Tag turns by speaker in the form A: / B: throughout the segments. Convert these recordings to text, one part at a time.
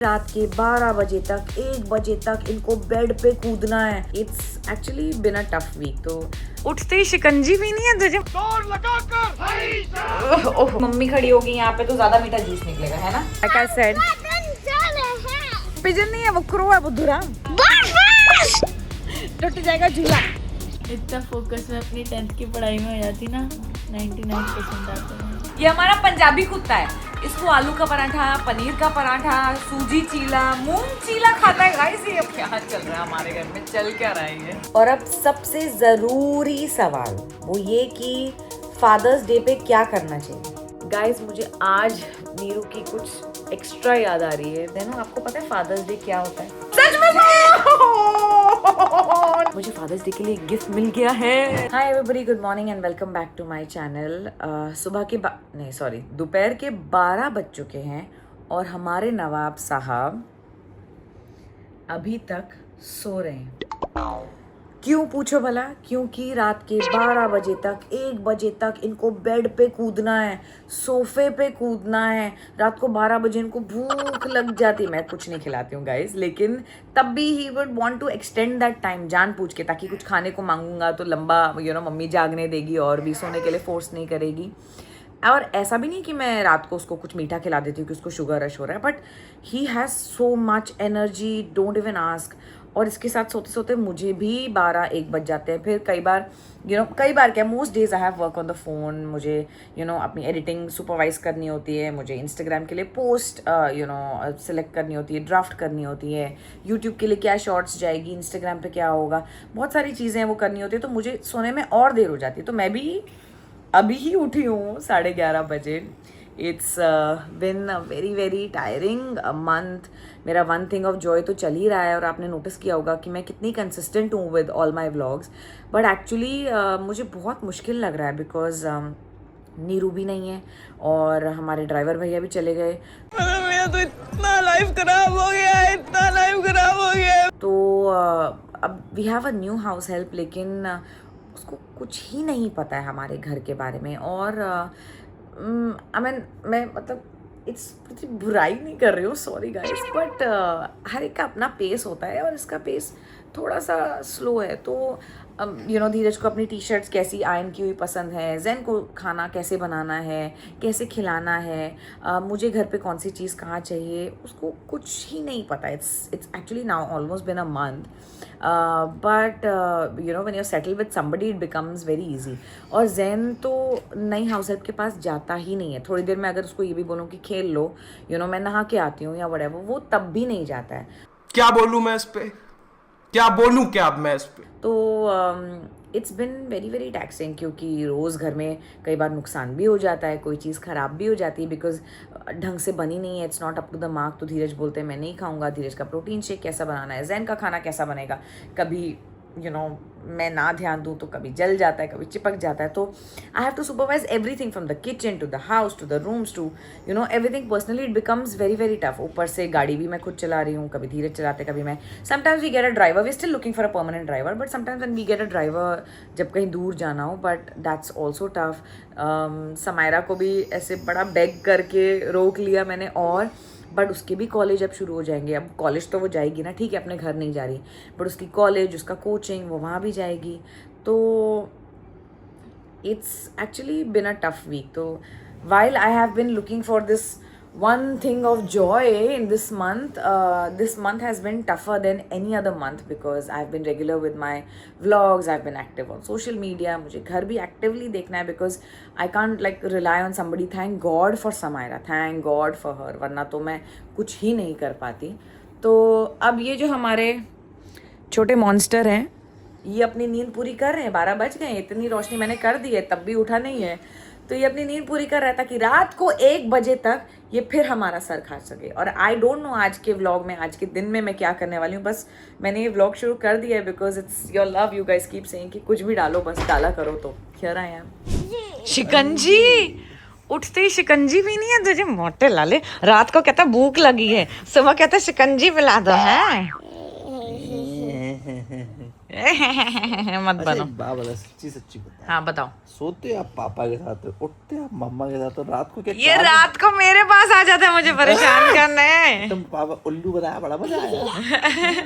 A: रात के 12 बजे तक 1 बजे तक इनको बेड पे कूदना है। It's actually been a tough week. तो उठते ही शिकंजी भी नहीं है तुझे जोर लगाकर। ओह मम्मी खड़ी होगी यहाँ पे तो ज्यादा मीठा जूस निकलेगा, है ना? Like I said, पिजन नहीं है वो, क्रो है वो, धुरा टूट जाएगा झूला।
B: इतना फोकस में अपनी 10th की पढ़ाई में हो जाती ना, 99% आता है।
A: ये हमारा पंजाबी कुत्ता है, इसको आलू का पराठा, पनीर का पराठा, सूजी चीला, मूंग चीला खाता है। गाइस ये क्या चल रहा है हमारे घर में, चल क्या रहा है ये? और अब सबसे जरूरी सवाल वो ये कि फादर्स डे पे क्या करना चाहिए। गाइस मुझे आज नीरू की कुछ एक्स्ट्रा याद आ रही है। देनो आपको पता है फादर्स डे क्या होता है? सच में मुझे फादर्स डे के लिए गिफ्ट मिल गया है। Hi everybody, good morning and welcome back to my channel. दोपहर के 12 बज चुके हैं और हमारे नवाब साहब अभी तक सो रहे हैं। क्यों पूछो भला? क्योंकि रात के 12 बजे तक 1 बजे तक इनको बेड पे कूदना है, सोफे पे कूदना है। रात को 12 बजे इनको भूख लग जाती है। मैं कुछ नहीं खिलाती हूँ गाइस, लेकिन तब भी he would want to extend that time जान पूछ के, ताकि कुछ खाने को मांगूंगा तो लंबा मम्मी जागने देगी और भी सोने के लिए फोर्स नहीं करेगी। और ऐसा भी नहीं कि मैं रात को उसको कुछ मीठा खिला देती हूँ कि उसको शुगर रश हो रहा है, but he has so much energy, don't even ask. और इसके साथ सोते सोते मुझे भी 12-1 बज जाते हैं। फिर कई बार क्या, most days I have work on the phone. मुझे अपनी एडिटिंग सुपरवाइज करनी होती है, मुझे इंस्टाग्राम के लिए पोस्ट सेलेक्ट करनी होती है, ड्राफ्ट करनी होती है, यूट्यूब के लिए क्या शॉर्ट्स जाएगी, इंस्टाग्राम पे क्या होगा, बहुत सारी चीज़ें वो करनी होती है। तो मुझे सोने में और देर हो जाती है। तो मैं भी अभी ही उठी हूँ 11:30 बजे। It's been a very very tiring month. मेरा वन थिंग ऑफ जॉय तो चल ही रहा है और आपने नोटिस किया होगा कि मैं कितनी कंसिस्टेंट हूँ with all my vlogs. But actually मुझे बहुत मुश्किल लग रहा है बिकॉज नीरू भी नहीं है और हमारे ड्राइवर भैया भी चले गए।
B: मेरा तो इतना लाइफ खराब हो गया है, इतना लाइफ खराब हो गया है।
A: तो अब we have a new house help, लेकिन उसको कुछ ही नहीं पता है हमारे घर के बारे में। और मैं मतलब इट्स बुराई नहीं कर रही हूँ, सॉरी गाइस, बट हर एक का अपना पेस होता है और इसका पेस थोड़ा सा स्लो है। तो धीरज को अपनी टी शर्ट्स कैसी आयरन की हुई पसंद है, जैन को खाना कैसे बनाना है, कैसे खिलाना है, मुझे घर पे कौन सी चीज़ कहाँ चाहिए, उसको कुछ ही नहीं पता। It's actually now almost been a month, but when you settle with somebody it becomes very easy. और जैन तो नई हाउस हेल्प के पास जाता ही नहीं है। थोड़ी देर में अगर उसको ये भी बोलूँ कि खेल लो, मैं नहा के आती हूँ या व्हाटएवर, वो तब भी नहीं जाता है।
C: क्या बोलूँ मैं इस पे, क्या बोलूँ क्या अब मैं इस पे?
A: तो it's been very very taxing, क्योंकि रोज़ घर में कई बार नुकसान भी हो जाता है, कोई चीज़ ख़राब भी हो जाती है बिकॉज ढंग से बनी नहीं है, it's not up to the mark. तो धीरज बोलते हैं मैं नहीं खाऊंगा, धीरज का प्रोटीन शेक कैसा बनाना है, जैन का खाना कैसा बनेगा, कभी मैं ना ध्यान दूँ तो कभी जल जाता है, कभी चिपक जाता है। तो I have to supervise everything from the kitchen to the house to the rooms to everything. Personally it becomes very very tough. ऊपर से गाड़ी भी मैं खुद चला रही हूँ, कभी धीरज चलाते, कभी मैं। Sometimes we get a driver, we still looking for a permanent driver, but sometimes when we get a driver जब कहीं दूर जाना हो, but that's also tough. Samaira को भी ऐसे बड़ा बेग करके रोक लिया मैंने, और बट उसके भी कॉलेज अब शुरू हो जाएंगे। अब कॉलेज तो वो जाएगी ना, ठीक है अपने घर नहीं जा रही, बट उसकी कॉलेज, उसका कोचिंग, वो वहाँ भी जाएगी। तो it's actually been a tough week. तो while I have been looking for this one thing of joy in this month has been tougher than any other month because I've been regular with my vlogs, I've been active on social media, मुझे घर भी actively देखना है because I can't like rely on somebody. Thank God for Samaira, thank God for her, वरना तो मैं कुछ ही नहीं कर पाती। तो अब ये जो हमारे छोटे मॉन्स्टर हैं ये अपनी नींद पूरी कर रहे हैं। 12 बज गए, इतनी रोशनी मैंने कर दी है तब भी उठा नहीं है, तो ये अपनी नींद पूरी कर रहा है ताकि रात को 1 बजे तक ये फिर हमारा सर खा सके। और आई डोंट नो आज के व्लॉग में, आज के दिन में मैं क्या करने वाली हूँ। बस मैंने ये व्लॉग शुरू कर दिया है because it's your love, you guys keep saying कि कुछ भी डालो, बस डाला करो। तो हियर आई एम। शिकंजी, उठते ही शिकंजी भी नहीं है तुझे, मोटे लाले। रात को कहता भूख लगी है, सुबह कहता शिकंजी पिला दो है। मत
D: अच्छा
A: बनो।
D: एक बात बता, सच्ची सच्ची बता,
A: हाँ बताओ।
D: सोते आप पापा के साथ, उठते आप मम्मा के साथ, और रात को क्या
A: ये रात को मेरे पास आ जाता है मुझे परेशान करने।
D: तुम पापा उल्लू बनाया, बड़ा मजा आया।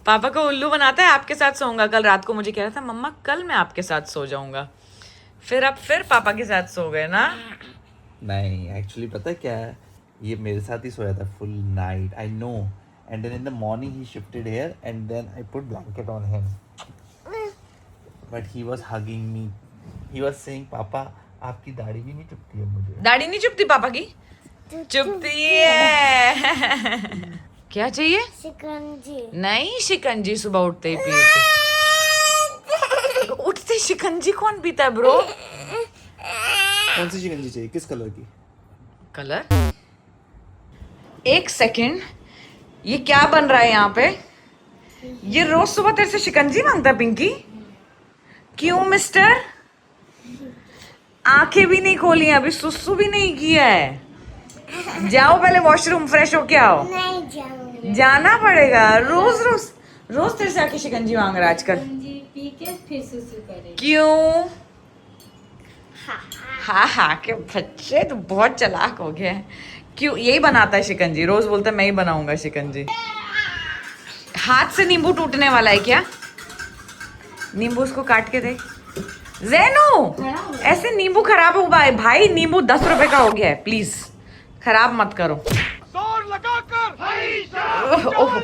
A: पापा को उल्लू बनाता है, आपके साथ सोऊंगा। कल रात को मुझे कह रहा था मम्मा कल मैं आपके साथ सो जाऊंगा, फिर अब फिर पापा के साथ सो गए ना।
D: नहीं एक्चुअली पता है क्या है, ये मेरे साथ ही सोया था full night, I know, and then in the morning he shifted here and then I put blanket on him, but he was hugging me, he was saying पापा आपकी दाढ़ी भी नहीं चुभती है मुझे।
A: दाढ़ी नहीं चुभती पापा की? चुभती है। क्या चाहिए?
E: शिकंजी।
A: नहीं, शिकंजी सुबह उठते ही पीते। उठते शिकंजी कौन पीता है ब्रो?
D: कौन सी शिकंजी चाहिए, किस कलर की?
A: कलर? एक सेकंड, ये क्या बन रहा है यहाँ पे? ये रोज सुबह तेरे से शिकंजी मांगता है पिंकी? क्यों मिस्टर? आंखें भी नहीं खोली हैं, अभी सुसु भी नहीं किया है। जाओ पहले वॉशरूम फ्रेश होके आओ।
E: नहीं जाऊंगी।
A: जाना पड़ेगा। रोज रोज रोज तेरे से आके शिकंजी मांग रहा है आजकल।
B: शिकंजी पी के फिर सुसु करे।
A: क्यों? हाँ हाँ के बच्चे तो बहुत चालाक हो गए हैं। क्यों? यही बनाता है शिकंजी, रोज बोलता है मैं ही बनाऊंगा शिकंजी। हाथ से नींबू टूटने वाला है क्या? नींबू उसको काट के दे। ज़ैनू, ऐसे नींबू खराब होगा भाई, नींबू 10 रुपए का हो गया है, प्लीज खराब मत करो। ओह,
B: और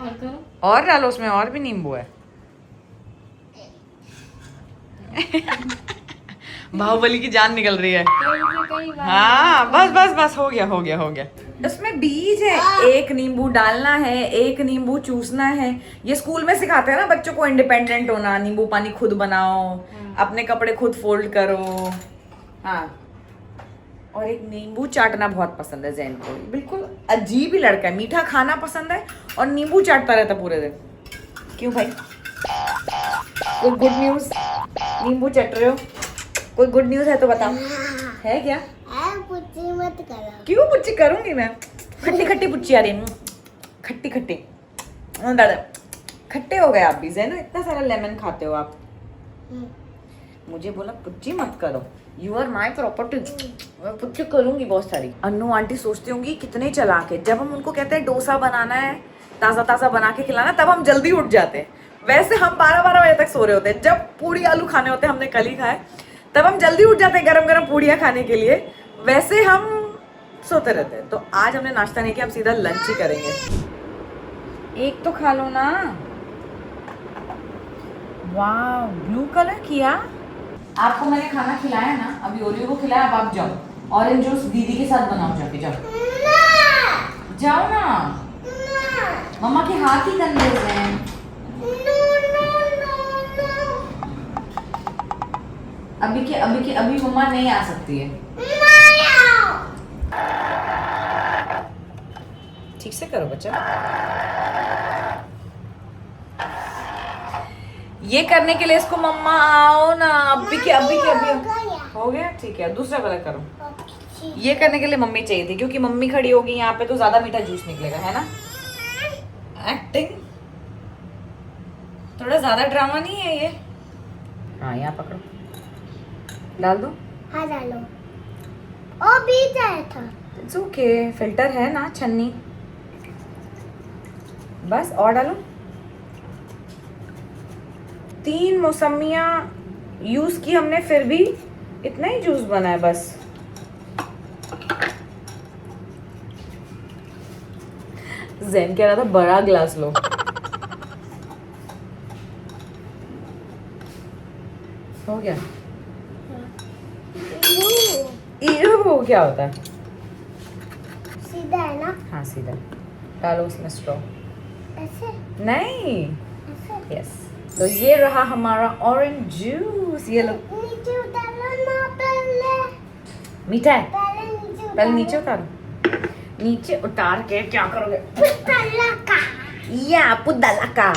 B: करो।
A: और डालो उसमें, और भी नींबू है। बाहुबली की जान निकल रही है।
B: कई बार
A: हाँ बस बस बस, हो गया हो गया हो गया। उसमें बीज है, एक नींबू डालना है, एक नींबू चूसना है। ये स्कूल में सिखाते हैं ना बच्चों को इंडिपेंडेंट होना, नींबू पानी खुद बनाओ, अपने कपड़े खुद फोल्ड करो। हाँ, और एक नींबू चाटना बहुत पसंद है जैन को, बिल्कुल अजीब ही लड़का है। मीठा खाना पसंद है और नींबू चाटता रहता पूरे दिन। क्यों भाई? कोई गुड न्यूज? नींबू चट रहे हो? कोई गुड न्यूज है तो बताओ। है क्या?
E: पुच्ची मत करो।
A: क्यों पुच्ची करूंगी मैं? खट्टी खट्टी पुच्ची आ रही है, खट्टी खट्टी। दादा खट्टे हो गए आप भी जैनो, इतना सारा लेमन खाते हो आप। मुझे बोला पुच्ची मत करो, यू आर माई प्रॉपर्टी। मैं पुच्ची करूंगी बहुत सारी। अन्नू आंटी सोचती होंगी कितने चालाक है, जब हम उनको कहते हैं डोसा बनाना है, ताज़ा ताज़ा बना के खिलाना, तब हम जल्दी उठ जाते हैं। वैसे हम 12-12 बजे तक सो रहे होते हैं। जब पूड़ी आलू खाने होते हैं, हमने कल ही खाए, तब हम जल्दी उठ जाते हैं गरम गरम पूड़ियाँ खाने के लिए। वैसे हम सोते रहते हैं। तो आज हमने नाश्ता नहीं किया, हम सीधा लंच ही करेंगे। एक तो खा लो ना। वाह, ब्लू कलर किया। आपको मैंने खाना खिलाया ना, अभी ओरियो को खिलाया, अब आप जाओ ऑरेंज जूस दीदी के साथ बनाओ, जाके जाओ। जाओ ना, मम्मा के हाथ ही गंदे हैं। अभी मम्मा नहीं आ सकती है। ठीक से करो बच्चा। ये करने के लिए इसको मम्मा आओ ना, अभी हो गया। ठीक है, दूसरा वाला करो। ये करने के लिए मम्मी चाहिए थी, क्योंकि मम्मी खड़ी होगी यहाँ पे तो ज्यादा मीठा जूस निकलेगा, है ना? एक्टिंग थोड़ा ज्यादा ड्रामा नहीं है ये? हाँ, यहाँ पकड़ो, डाल दो।
E: हाँ डालो। ओ बीच आया था।
A: इट्स ओके, फिल्टर है ना छन्नी। बस और डालो। 3 मौसमियाँ यूज की हमने, फिर भी इतना ही जूस बना है बस। जैन कह रहा था बड़ा ग्लास लो। हो गया। वो क्या होता है?
E: सीधा है ना?
A: हाँ सीधा। डालो उसमें स्ट्रॉ।
E: ऐसे
A: नहीं,
E: ऐसे।
A: यस। तो ये रहा हमारा ऑरेंज जूस। ये लो।
E: नीचे उतारो ना पहले।
A: मीठा है?
E: पहले
A: नीचे उतारो। नीचे उतार के क्या करोगे?
E: पुतला का।
A: या पुदला का।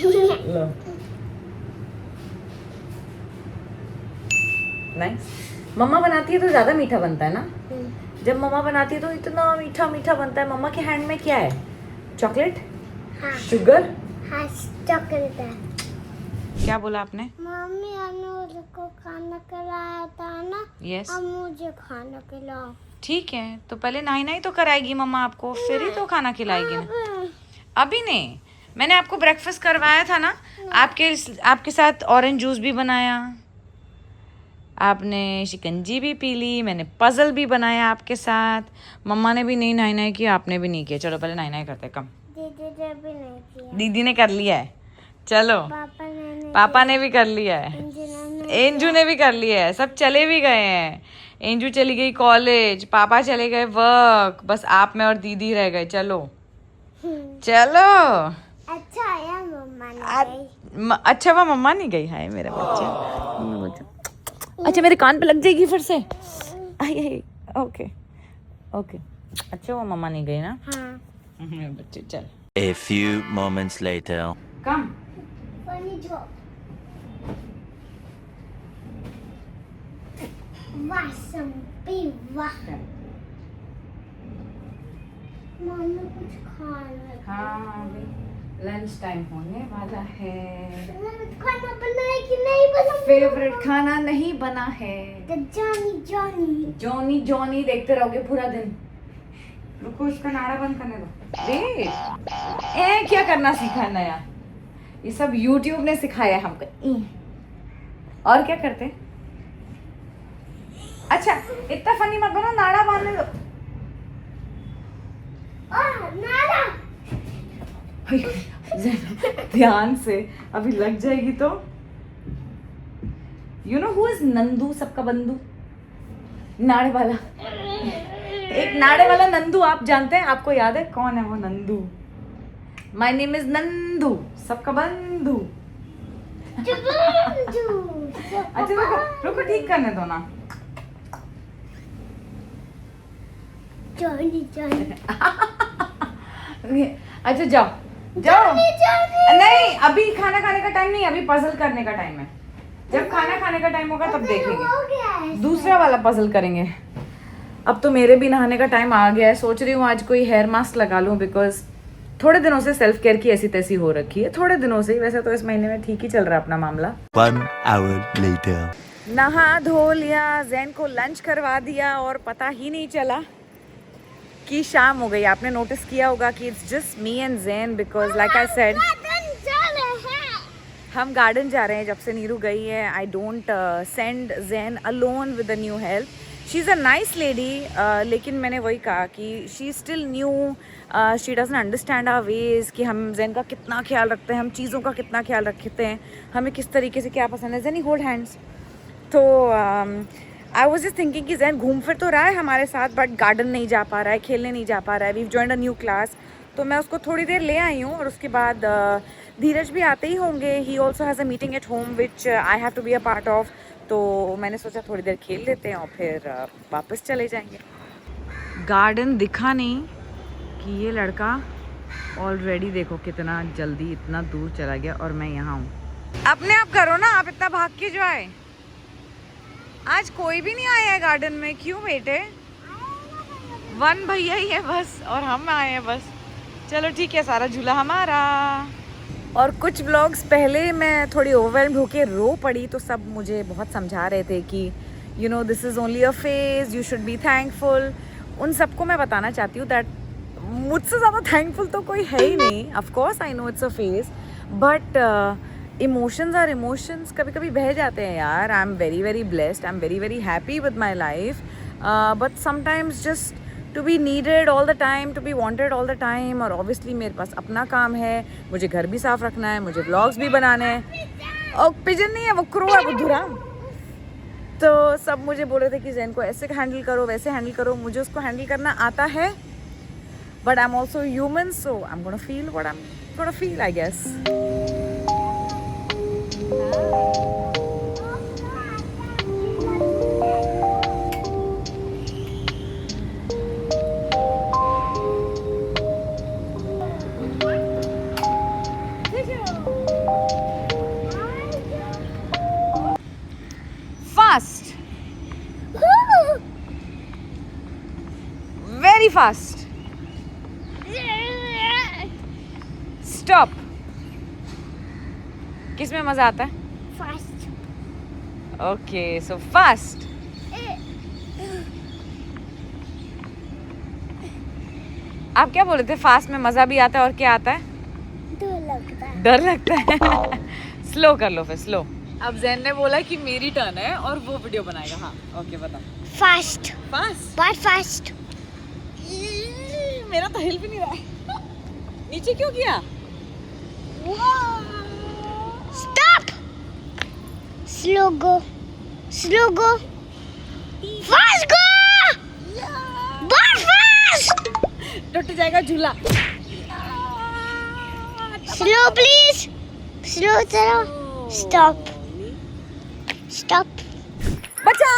A: लो। नाइस। मम्मा बनाती है तो ज्यादा मीठा बनता है ना? जब मम्मा बनाती है तो इतना मीठा मीठा बनता है। मम्मा के हैंड में क्या है? चॉकलेट?
E: हाँ।
A: शुगर?
E: हाँ चॉकलेट है।
A: क्या बोला आपने?
E: मम्मी अनूर को खाना खिलाया था ना,
A: यस
E: अब मुझे खाना खिलाओ।
A: ठीक है, तो पहले नहाई नहाई तो कराएगी मम्मा आपको, फिर ही तो खाना खिलाएगी ना। अभी नहीं, मैंने आपको ब्रेकफास्ट करवाया था ना, आपके साथ ऑरेंज जूस भी बनाया, आपने शिकंजी भी पी ली, मैंने पजल भी बनाया आपके साथ। मम्मा ने भी नहीं नहाई नहाई किया, आपने भी नहीं किया। चलो पहले नहाई नहाई करते, कम।
E: दीदी ने भी नहीं किया,
A: दीदी ने कर लिया है, चलो। पापा ने भी कर लिया है, एंजू ने भी कर लिया है, सब चले भी गए हैं। एंजू चली गई कॉलेज, पापा चले गए वर्क, बस आप मैं और दीदी रह गए। चलो चलो।
E: अच्छा है मम्मा ने गई।
A: अच्छा वो मम्मा नहीं गई है मेरा बच्चा। अच्छा मेरे कान पे लग जाएगी फिर से। आई ओके ओके। अच्छा वो मम्मा नहीं गई ना।
E: हाँ।
A: बच्चे चल।
F: A few moments later.
A: Come.
E: Funny जो वाह संपी वाह। मम्मी कुछ खाना।
A: हाँ लंच टाइम होने वाला है।
E: खाना बनाए कि नहीं बना?
A: फेवरेट खाना नहीं बना है।
E: तो जॉनी जॉनी
A: जॉनी जॉनी देखते रहोगे पूरा दिन। रुको उसका नाड़ा बंद करने दो। ए क्या करना सीखा है नया? ये सब YouTube ने सिखाया हमको। और क्या करते? अच्छा इतना फनी मत बनो, नाड़ा बांधने दो।
E: नारा
A: ध्यान से, अभी लग जाएगी तो। You know who is Nandu, सबका बंधु, नाड़े वाला। एक नाड़े वाला नंदू आप जानते हैं? आपको याद है कौन है वो Nandu? My name is Nandu, सबका बंधु। अच्छा रुको ठीक करने दो ना।
E: जॉनी जॉनी
A: अच्छा जाओ जाओ। नहीं अभी खाना खाने का टाइम नहीं, अभी पजल करने का टाइम है। जब खाना खाने का टाइम होगा तब
E: हो
A: देखेंगे,
E: गया है।
A: दूसरा वाला पजल करेंगे। अब तो मेरे भी नहाने का टाइम आ गया है। सोच रही हूँ आज कोई हेयर मास्क लगा लूँ, बिकॉज थोड़े दिनों से सेल्फ केयर की ऐसी तैसी हो रखी है। थोड़े दिनों से, वैसे तो इस महीने में ठीक ही चल रहा है अपना मामला।
F: 1 hour later.
A: नहा धो लिया, जैन को लंच करवा दिया और पता ही नहीं चला कि शाम हो गई। आपने नोटिस किया होगा कि it's just me and Jain, because like I said हम गार्डन जा रहे हैं जब से नीरू गई है। I don't send Jain alone with a new help. She is a nice lady, लेकिन मैंने वही कहा कि she still new, she doesn't understand our ways, कि हम जैन का कितना ख्याल रखते हैं, हम चीज़ों का कितना ख्याल रखते हैं, हमें किस तरीके से क्या पसंद है। Jain hold hands. तो आई वॉज जस्ट थिंकिंग कि जैन घूम फिर तो रहा है हमारे साथ, बट गार्डन नहीं जा पा रहा है, खेलने नहीं जा पा रहा है। We joined a new class, तो मैं उसको थोड़ी देर ले आई हूँ। और उसके बाद धीरज भी आते ही होंगे। He also has a meeting at home which I have to be a part of. तो मैंने सोचा थोड़ी देर खेल लेते हैं और फिर वापस चले जाएंगे। गार्डन दिखा नहीं कि ये लड़का ऑलरेडी देखो कितना जल्दी इतना दूर चला गया और मैं यहाँ हूँ। अपने आप करो ना, आप इतना भाग के जो आए। आज कोई भी नहीं आया है गार्डन में, क्यों बेटे? 1 भैया ही है बस और हम आए हैं बस। चलो ठीक है, सारा झूला हमारा। और कुछ व्लॉग्स पहले मैं थोड़ी ओवरवेल्म्ड होके रो पड़ी, तो सब मुझे बहुत समझा रहे थे कि you know this is only a phase, you should be thankful. उन सबको मैं बताना चाहती हूँ दैट मुझसे ज़्यादा थैंकफुल तो कोई है ही नहीं। Of course I know it's a phase, but emotions are emotions, कभी कभी बह जाते हैं यार। I am very very blessed, I am very very happy with my life, but sometimes just to be needed all the time, to be wanted all the time. और obviously मेरे पास अपना काम है, मुझे घर भी साफ रखना है, मुझे व्लॉग्स भी बनाने हैं। और पिजन नहीं है, वो क्रो है, बुद्धुरा। तो सब मुझे बोल रहे थे कि जैन को ऐसे हैंडल करो, वैसे हैंडल करो। मुझे उसको हैंडल करना आता है, but I am also human, so I am gonna feel what I am gonna feel, I guess. Fast, very fast. Stop. किस में मजा आता है?
E: Fast
A: okay so fast. आप क्या बोल रहे थे? फास्ट में मजा भी आता है और क्या आता है?
E: तो लगता है
A: डर लगता है। स्लो कर लो फिर, स्लो। अब जैन ने बोला कि मेरी टर्न है और वो वीडियो बनाएगा। हाँ ओके बता।
E: Fast
A: fast?
E: बहुत फास्ट
A: मेरा तो हिल भी नहीं रहा है। नीचे क्यों किया?
E: स्टॉप स्लो गो फास्ट गो बहुत फास्ट
A: टूट जाएगा झूला।
E: स्लो प्लीज स्लो चलो स्टॉप
A: बचा!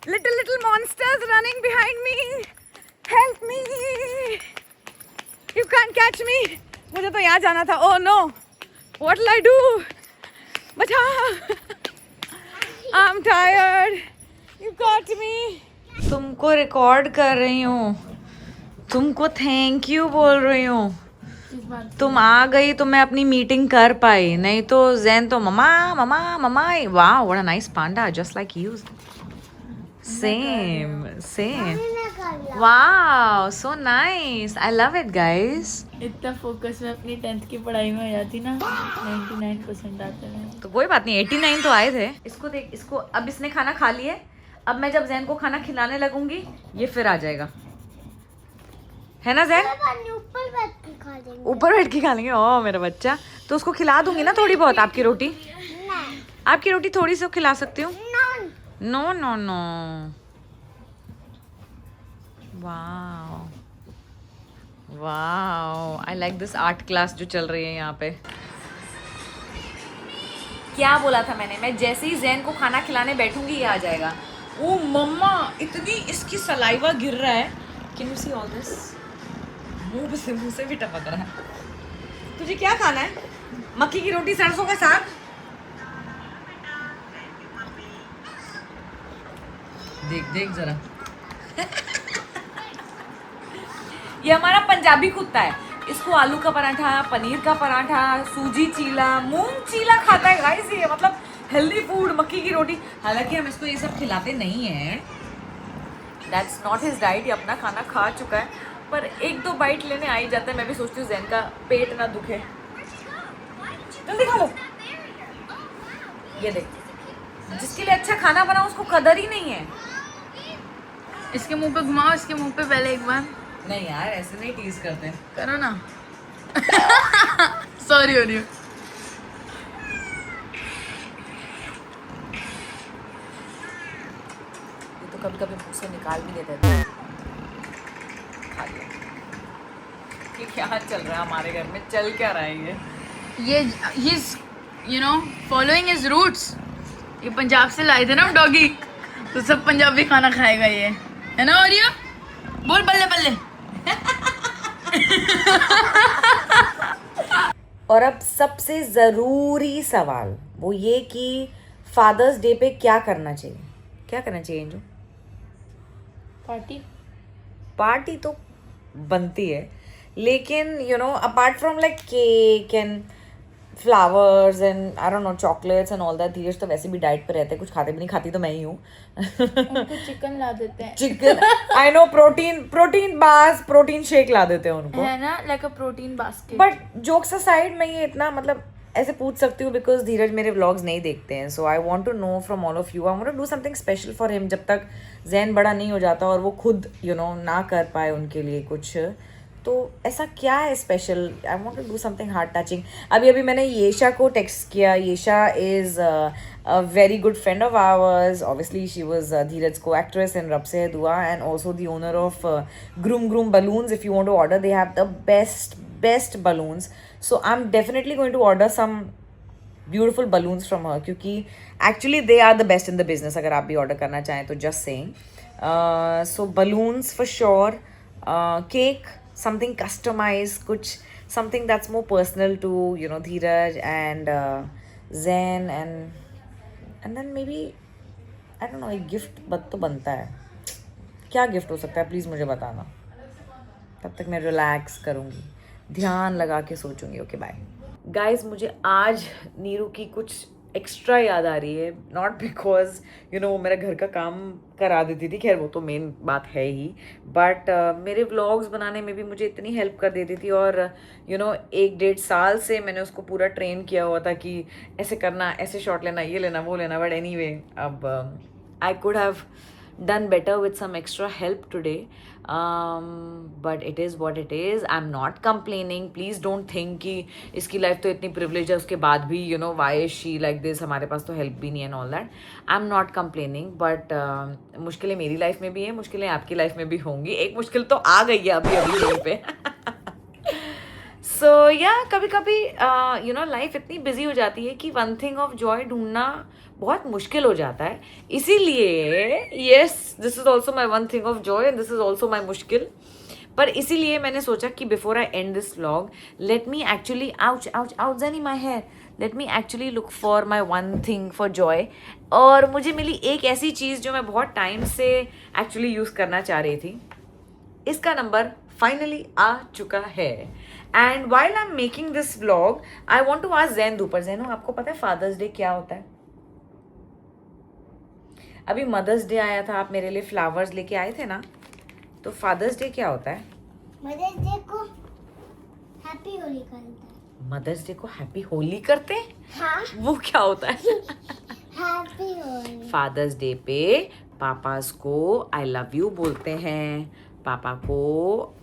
A: Little monsters running behind me. Help me! You can't catch me. मुझे तो यहाँ जाना था. Oh no! What will I do? बचा! I'm tired. You caught me. तुमको रिकॉर्ड कर रही हूँ. तुमको थैंक यू बोल रही हूँ.
B: किस बात?
A: तुम आ गई तो मैं अपनी मीटिंग कर पाई, नहीं तो जैन तो ममा ममा ममा। वाह what a nice panda, just like you. Same वाह so nice, I love it guys.
B: इतना फोकस में अपनी 10th की पढ़ाई में हो जाती ना, 99% आते हैं।
A: तो कोई बात नहीं, 89 तो आए थे। इसको देख, इसको अब इसने खाना खा लिया। अब मैं जब जैन को खाना खिलाने लगूंगी ये फिर आ जाएगा, है ना जैन?
E: ऊपर बैठ के खा लेंगे
A: ऊपर बैठ के खा लेंगे। ओ मेरा बच्चा, तो उसको खिला दूंगी ना थोड़ी बहुत। आपकी रोटी, आपकी रोटी थोड़ी सी खिला सकती हूँ। No no no. Wow wow, I like this art class जो चल रही है यहाँ पे। क्या बोला था मैंने? मैं जैसे ही जैन को खाना खिलाने बैठूंगी ये आ जाएगा। ओ मम्मा, इतनी इसकी सलाइवा गिर रहा है। Can you see all this? मुंह से भी टपक रहा है। तुझे क्या खाना है? मक्की की रोटी सरसों का साग? देख देख जरा। ये हमारा पंजाबी कुत्ता है। इसको आलू का पराठा, पनीर का पराठा, सूजी चीला, मूंग चीला खाता है गाइस ये, मतलब हेल्दी फूड, मक्की की रोटी। हालांकि हम इसको ये सब खिलाते नहीं हैं, दैट्स नॉट हिज डाइट। ये अपना खाना खा चुका है, पर एक दो बाइट लेने आ ही जाता है। मैं भी सोचती हूँ जैन का पेट ना दुखे। जल्दी खा लो। ये देख, जिसके लिए अच्छा खाना बना उसको कदर ही नहीं है।
B: इसके मुंह पे घुमाओ, इसके मुंह पे पहले एक बार।
A: नहीं यार, ऐसे नहीं टीज करते।
B: करो ना। सॉरी हो रही हूँ।
A: ये तो कभी कभी मुंह से निकाल भी देते थे। खा लिया। ये क्या चल रहा है हमारे घर में? चल क्या रहा है ये?
B: he's you know following his roots। ये पंजाब से लाए थे ना हम डॉगी, तो सब पंजाबी खाना खाएगा ये, है ना? और ये बोल बल्ले बल्ले।
A: और अब सबसे ज़रूरी सवाल वो ये कि फादर्स डे पे क्या करना चाहिए? क्या करना चाहिए एंजू? पार्टी तो बनती है, लेकिन you know apart from like cake and flowers and I don't know chocolates and all that, Dheeraj तो वैसे भी डाइट पे रहते हैं, कुछ खाते भी नहीं। खाती तो मैं ही हूँ।
B: उनको चिकन ला देते हैं।
A: Chicken, I know, protein bars, protein shake ला देते हैं उनको,
B: है ना, like a protein basket.
A: But jokes aside मैं ये इतना मतलब ऐसे पूछ सकती हूँ बिकॉज धीरज मेरे व्लॉग्स नहीं देखते हैं। So I want to know from all of you, I want to do something special for him जब तक जैन बड़ा नहीं हो जाता और वो खुद यू नो ना कर पाए उनके लिए कुछ। तो ऐसा क्या है special? I want to do something heart touching. अभी अभी मैंने येशा को टेक्स्ट किया। Yesha is a very good friend of ours. Obviously, she was Dheeraj's co-actress in Rab Se Hai Dua and also the owner of Groom Balloons. If you want to order, they have the best balloons. So I'm definitely going to order some beautiful balloons from her क्योंकि actually they are the best in the business. अगर आप भी order करना चाहें तो just saying. So balloons for sure. Cake, something customized, कुछ something that's more personal to you know Dheeraj and Zen and then maybe I don't know, एक gift तो बनता है। क्या गिफ्ट हो सकता है प्लीज़ मुझे बताना। तब तक मैं रिलैक्स करूँगी, ध्यान लगा के सोचूंगी। ओके बाय गाइस मुझे आज नीरू की कुछ एक्स्ट्रा याद आ रही है, नॉट बिकॉज यू नो मेरा घर का काम करा देती थी, खैर वो तो मेन बात है ही, बट मेरे व्लॉग्स बनाने में भी मुझे इतनी हेल्प कर देती थी। और यू नो 1-1.5 साल से मैंने उसको पूरा ट्रेन किया हुआ था कि ऐसे करना, ऐसे शॉट लेना, ये लेना, वो लेना, बट एनीवे अब I could have done better with some extra help today, but it is what it is. I'm not complaining. Please don't think कि इसकी लाइफ तो इतनी privilege है उसके बाद भी you know why is she like this, हमारे पास तो help भी नहीं है and all that. I'm not complaining, but मुश्किलें मेरी लाइफ में भी है, मुश्किलें आपकी लाइफ में भी होंगी। एक मुश्किल तो आ गई है अभी यहीं पे। सो या कभी कभी यू नो लाइफ इतनी बिजी हो जाती है कि वन थिंग ऑफ जॉय ढूंढना बहुत मुश्किल हो जाता है। इसीलिए yes this is also my one thing of joy and this is also my मुश्किल, पर इसीलिए मैंने सोचा कि before I end this vlog let me actually out in my hair, let me actually look for my one thing for joy. और मुझे मिली एक ऐसी चीज़ जो मैं बहुत टाइम से एक्चुअली यूज़ करना चाह रही थी। इसका नंबर फाइनली आ चुका है and while I am making this vlog I want to ask Zain Dhupar, Zaino आपको पता है फादर्स डे क्या होता है? अभी मदर्स डे आया था, आप मेरे लिए फ्लावर्स लेके आए थे ना, तो फादर्स डे क्या होता है?
E: मदर्स डे को हैप्पी होली करता है।
A: मदर्स डे को हैप्पी होली करते हैं?
E: हाँ
A: वो क्या होता है?
E: हैप्पी होली।
A: फादर्स डे पे पापास को आई लव यू बोलते हैं, पापा को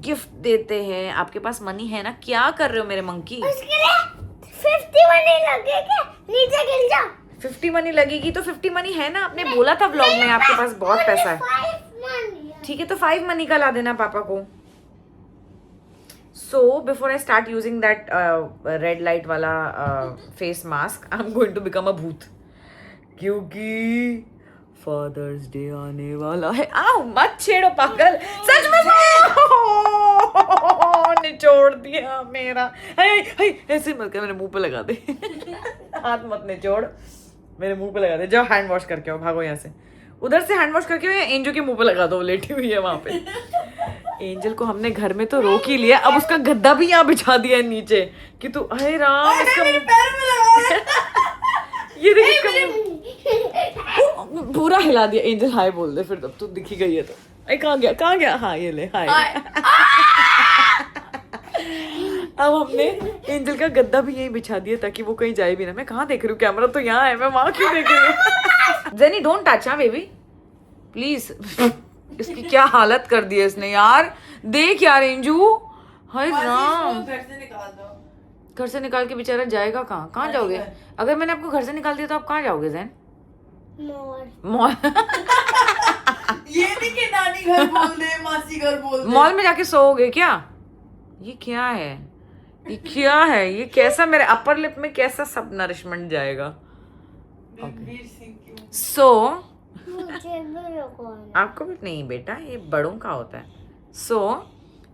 A: गिफ्ट देते हैं। आपके पास मनी है ना? क्या कर रहे हो मेरे मंकी?
E: उसके लिए 50 मनी लगेगा, नीचे गिर जा।
A: 50 मनी लगेगी तो 50 मनी है ना, आपने बोला था व्लॉग में आपके पास बहुत पैसा है।
E: 5 मनी।
A: ठीक है तो 5 मनी का ला देना पापा को। So before I start using that red light वाला face mask I am going to become a भूत, क्योंकि फादर्स डे आने वाला है। आओ मत छेड़ो पागल, सच में निचोड़ दिया मेरा। ऐसे मत कर, मेरे मुंह पे लगा दे। हाथ मत निचोड़, मेरे मुंह पे लगा दे। जाओ हैंड वॉश करके आओ, भागो यहाँ से। उधर से हैंड वॉश करके आओ या एंजल के मुंह पे लगा दो, वो लेटी हुई है वहां पे। एंजल को हमने घर में तो रोक ही लिया, अब उसका गद्दा भी यहाँ बिछा दिया है नीचे कि तू अरे राम इसका ये देख इसका मुंह पूरा हिला दिया। एंजल हाय बोल दे फिर, तब तो दिखी गई है तो। अरे कहाँ गया? हाँ ये ले हाय। अब हमने एंजल का गद्दा भी यहीं बिछा दिया ताकि वो कहीं जाए भी ना। मैं कहाँ देख रही हूँ? कैमरा तो यहाँ है, मैं वहां क्यों देख रही हूँ? जेनी डोंट टच हाँ बेबी प्लीज। इसकी क्या हालत कर दी है इसने यार, देख यार एंजू। हाय राम, घर से निकाल के बेचारा जाएगा कहाँ? कहाँ जाओगे? अगर मैंने आपको घर से निकाल दिया तो आप कहाँ जाओगे ज़ैन? मॉल।
B: ये नहीं कि नानी घर बोल दे, मासी घर बोल दे।
A: मॉल में जाके सोओगे क्या? ये क्या है? ये क्या है? ये कैसा मेरे अपर लिप में कैसा सब नरिशमेंट जाएगा? सो आपको भी नहीं बेटा, ये बड़ों का होता है। सो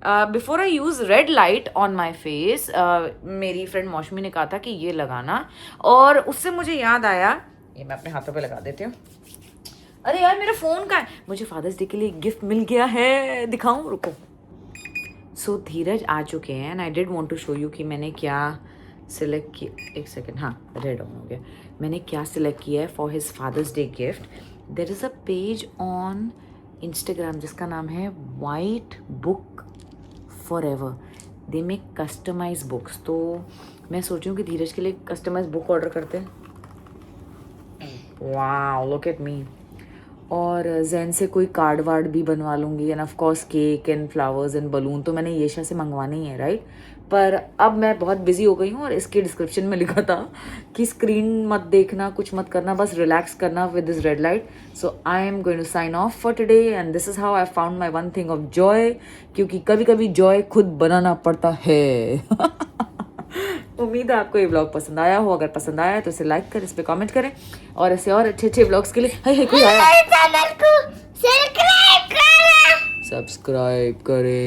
A: before I use red light on my face, मेरी फ्रेंड मौसमी ने कहा था कि ये लगाना, और उससे मुझे याद आया, ये मैं अपने हाथों पे लगा देती हूँ। अरे यार मेरा फ़ोन का है। मुझे फादर्स डे के लिए गिफ्ट मिल गया है, दिखाऊं? रुको। सो धीरज आ चुके हैं and I did want to show you कि मैंने क्या सिलेक्ट किया। एक सेकेंड, हाँ रेड ऑन हो गया। मैंने क्या सिलेक्ट किया है for his father's day gift. There is a page on Instagram जिसका नाम है white book forever. They make customize books, तो मैं सोच रही हूँ कि धीरज के लिए कस्टमाइज बुक ऑर्डर करते हैं। Wow look at me. और जैन से कोई कार्ड वार्ड भी बनवा लूँगी end of course cake and flowers and balloon तो मैंने येशा से मंगवाने ही है राइट। पर अब मैं बहुत बिजी हो गई हूँ और इसके डिस्क्रिप्शन में लिखा था कि स्क्रीन मत देखना, कुछ मत करना, बस रिलैक्स करना with this red light. So I am going to sign off for today and this is how I found my one thing of joy, क्योंकि कभी कभी जॉय खुद बनाना पड़ता है। उम्मीद है आपको ये व्लॉग पसंद आया हो। अगर पसंद आया तो इसे लाइक करें, इस पर कमेंट करें और ऐसे और अच्छे अच्छे व्लॉग्स के लिए हाय कोई आया
E: चैनल को सब्सक्राइब करें।
A: सब्सक्राइब करें।